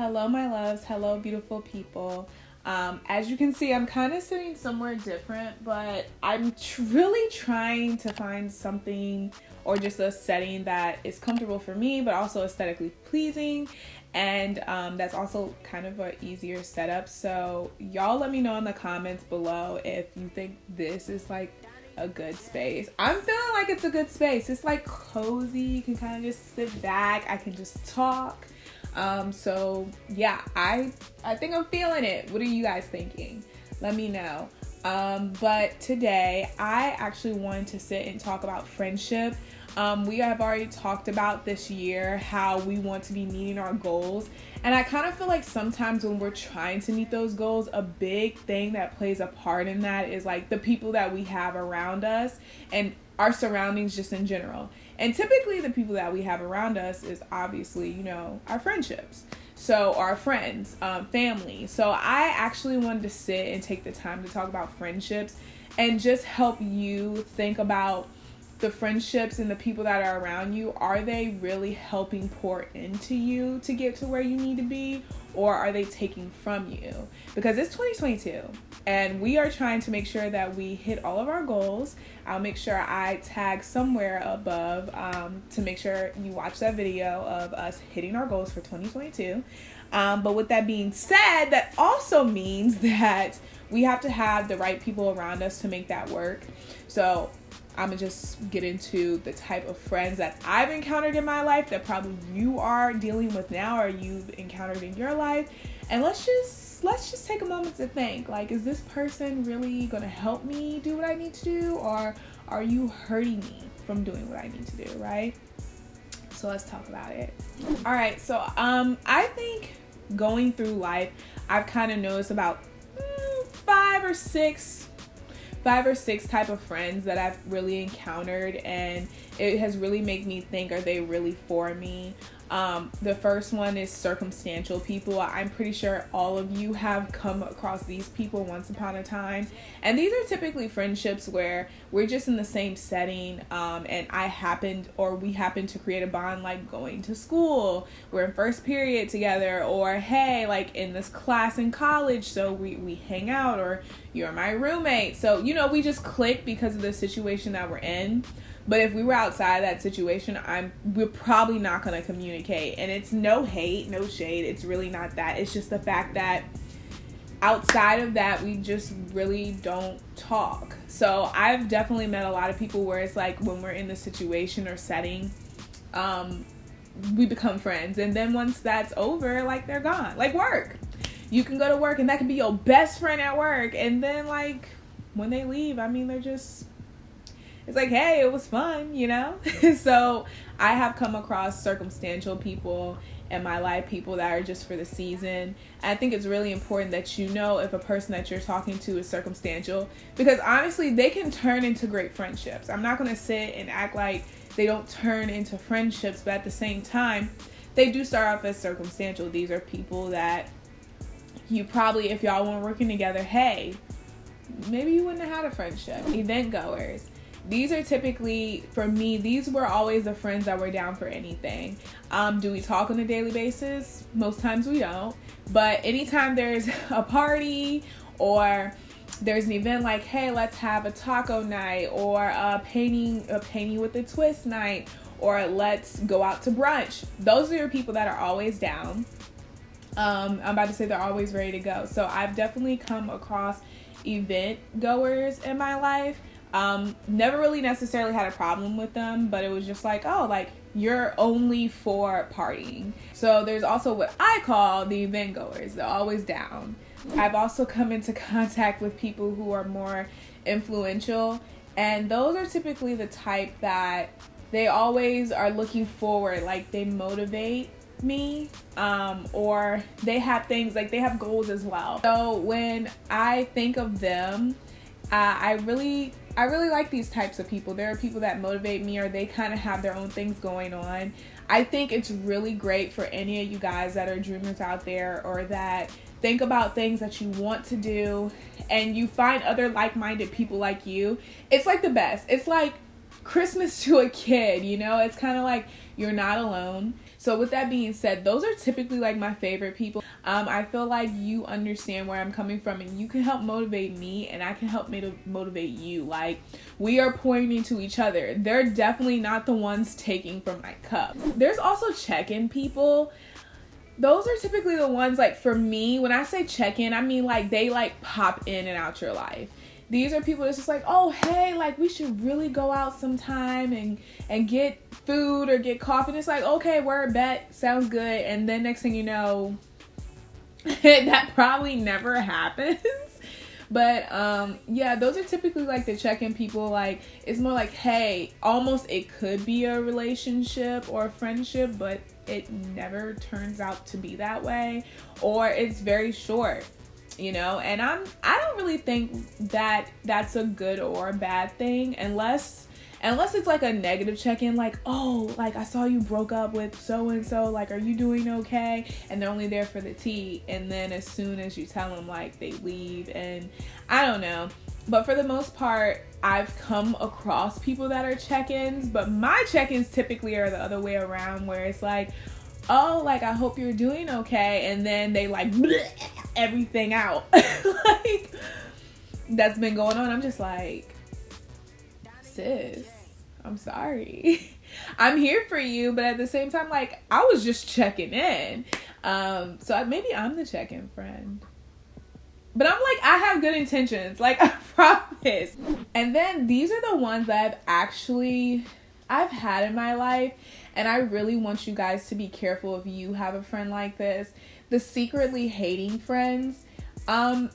Hello, my loves. Hello, beautiful people. As you can see, I'm kind of sitting somewhere different, but I'm really trying to find something or just a setting that is comfortable for me, but also aesthetically pleasing. And that's also kind of an easier setup. So y'all let me know in the comments below if you think this is like a good space. I'm feeling like it's a good space. It's like cozy. You can kind of just sit back. I can just talk. So yeah, I think I'm feeling it. What are you guys thinking? Let me know. But today I actually wanted to sit and talk about friendship. We have already talked about this year how we want to be meeting our goals. And I kind of feel like sometimes when we're trying to meet those goals, a big thing that plays a part in that is like the people that we have around us and our surroundings just in general. And typically the people that we have around us is obviously, our friendships. So our friends, family. So I actually wanted to sit and take the time to talk about friendships and just help you think about the friendships and the people that are around you. Are they really helping pour into you to get to where you need to be? Or are they taking from you? Because it's 2022 and we are trying to make sure that we hit all of our goals. I'll make sure I tag somewhere above to make sure you watch that video of us hitting our goals for 2022. But with that being said, that also means that we have to have the right people around us to make that work. So I'm gonna just get into the type of friends that I've encountered in my life that probably you are dealing with now or you've encountered in your life. And let's just take a moment to think, like, is this person really gonna help me do what I need to do, or are you hurting me from doing what I need to do, right? So let's talk about it. All right, so I think going through life, I've kind of noticed about five or six type of friends that I've really encountered, and it has really made me think, are they really for me? The first one is circumstantial people. I'm pretty sure all of you have come across these people once upon a time, and these are typically friendships where we're just in the same setting, and we happened to create a bond, like going to school, we're in first period together, or hey, like in this class in college, so we hang out, or you're my roommate, so we just click because of the situation that we're in. But if we were outside that situation, we're probably not going to communicate. And it's no hate, no shade. It's really not that. It's just the fact that outside of that, we just really don't talk. So I've definitely met a lot of people where it's like when we're in the situation or setting, we become friends. And then once that's over, like they're gone. Like work. You can go to work and that can be your best friend at work. And then like when they leave, they're just... It's like, hey, it was fun, So I have come across circumstantial people in my life, people that are just for the season. And I think it's really important that if a person that you're talking to is circumstantial, because honestly, they can turn into great friendships. I'm not going to sit and act like they don't turn into friendships, but at the same time, they do start off as circumstantial. These are people that you probably, if y'all weren't working together, hey, maybe you wouldn't have had a friendship. Event goers. These are typically, for me, these were always the friends that were down for anything. Do we talk on a daily basis? Most times we don't. But anytime there's a party or there's an event like, hey, let's have a taco night, or a painting with a twist night, or let's go out to brunch. Those are your people that are always down. I'm about to say they're always ready to go. So I've definitely come across event goers in my life. Never really necessarily had a problem with them, but it was just like, oh, like you're only for partying. So there's also what I call the event goers. They're always down. I've also come into contact with people who are more influential, and those are typically the type that they always are looking forward, like they motivate me, or they have things like they have goals as well. So when I think of them, I really like these types of people. There are people that motivate me, or they kind of have their own things going on. I think it's really great for any of you guys that are dreamers out there, or that think about things that you want to do and you find other like-minded people like you. It's like the best. It's like Christmas to a kid, you know? It's kind of like you're not alone. So with that being said, those are typically like my favorite people. I feel like you understand where I'm coming from, and you can help motivate me, and I can help motivate you. Like, we are pouring into each other. They're definitely not the ones taking from my cup. There's also check-in people. Those are typically the ones, like, for me, when I say check-in, I mean like they like pop in and out your life. These are people that's just like, oh, hey, like, we should really go out sometime and get food or get coffee. And it's like, okay, word, bet, sounds good. And then next thing you know, that probably never happens. But yeah, those are typically like the check-in people. Like, it's more like, hey, almost it could be a relationship or a friendship, but it never turns out to be that way, or it's very short. You know, and I don't really think that that's a good or a bad thing, unless it's like a negative check-in, like, oh, like, I saw you broke up with so-and-so, like, are you doing okay? And they're only there for the tea, and then as soon as you tell them, like, they leave. And I don't know, but for the most part, I've come across people that are check-ins, but my check-ins typically are the other way around, where it's like, oh, like, I hope you're doing okay, and then they like everything out. Like, that's been going on. I'm just like, sis, I'm sorry. I'm here for you, but at the same time, like, I was just checking in. So maybe I'm the check-in friend. But I'm like, I have good intentions, like, I promise. And then these are the ones that I've had in my life, and I really want you guys to be careful if you have a friend like this. The secretly hating friends.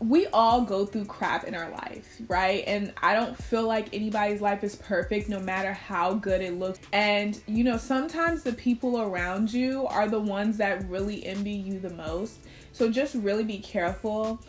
We all go through crap in our life, right? And I don't feel like anybody's life is perfect, no matter how good it looks. And, you know, sometimes the people around you are the ones that really envy you the most. So just really be careful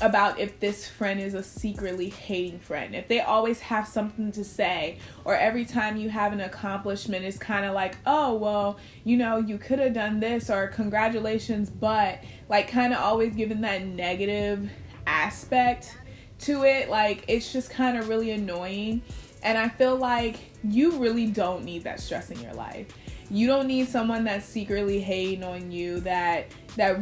about if this friend is a secretly hating friend. If they always have something to say, or every time you have an accomplishment, it's kind of like, oh, well, you know, you could have done this, or congratulations, but like kind of always giving that negative aspect to it. Like, it's just kind of really annoying. And I feel like you really don't need that stress in your life. You don't need someone that's secretly hating on you, that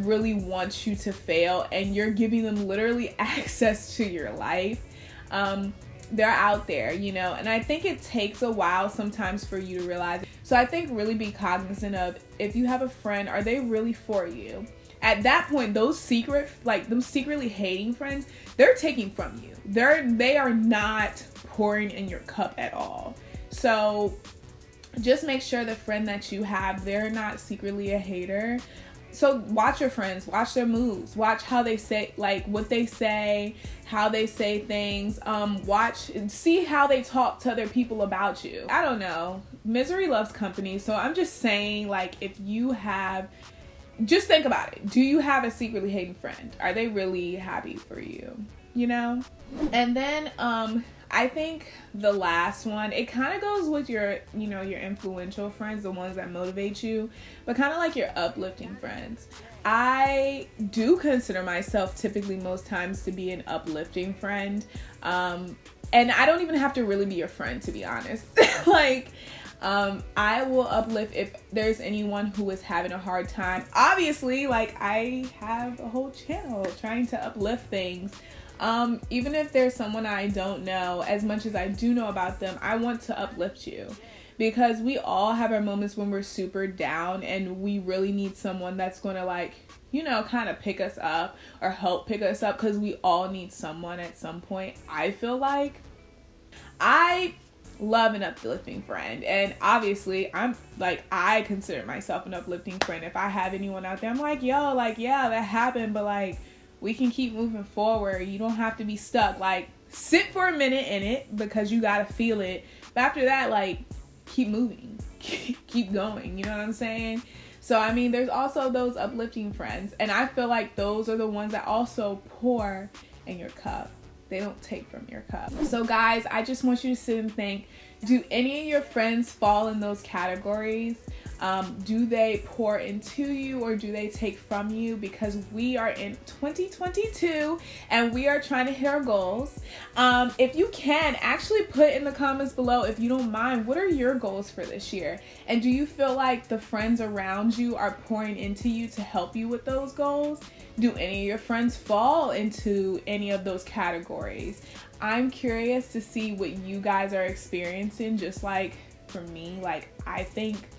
really wants you to fail, and you're giving them literally access to your life. They're out there, you know, and I think it takes a while sometimes for you to realize it. So I think really be cognizant of, if you have a friend, are they really for you? At that point, those secretly hating friends, they're taking from you. They are not pouring in your cup at all. So just make sure the friend that you have, they're not secretly a hater. So watch your friends, watch their moves, watch how they say, like, what they say, how they say things, watch and see how they talk to other people about you. I don't know. Misery loves company. So I'm just saying, like, if you have, just think about it. Do you have a secretly hating friend? Are they really happy for you? You know? And then, I think the last one, it kind of goes with your, you know, your influential friends, the ones that motivate you, but kind of like your uplifting friends. I do consider myself typically most times to be an uplifting friend. And I don't even have to really be your friend, to be honest. Like, I will uplift if there's anyone who is having a hard time. Obviously, like, I have a whole channel trying to uplift things. Even if there's someone I don't know, as much as I do know about them, I want to uplift you, because we all have our moments when we're super down, and we really need someone that's going to, like, you know, kind of pick us up or help pick us up, because we all need someone at some point. I feel like I love an uplifting friend, and obviously I consider myself an uplifting friend. If I have anyone out there, I'm like, yo, like, yeah, that happened, but like, we can keep moving forward. You don't have to be stuck. Like, sit for a minute in it, because you gotta feel it. But after that, like, keep moving. Keep going. You know what I'm saying? So, I mean, there's also those uplifting friends. And I feel like those are the ones that also pour in your cup. They don't take from your cup. So, guys, I just want you to sit and think, Do any of your friends fall in those categories? Do they pour into you or do they take from you? Because we are in 2022 and we are trying to hit our goals. If you can, actually put in the comments below, if you don't mind, what are your goals for this year? And do you feel like the friends around you are pouring into you to help you with those goals? Do any of your friends fall into any of those categories? I'm curious to see what you guys are experiencing, just like for me. Like, I think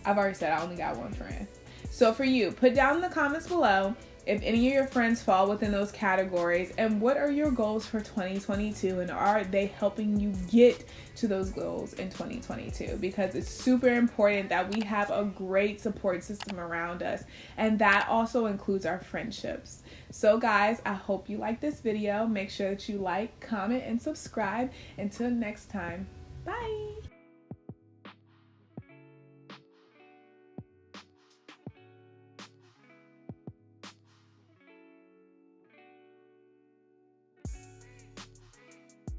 I've already said I only got one friend. So for you, put down in the comments below if any of your friends fall within those categories, and what are your goals for 2022, and are they helping you get to those goals in 2022? Because it's super important that we have a great support system around us, and that also includes our friendships. So guys, I hope you like this video. Make sure that you like, comment, and subscribe. Until next time, bye.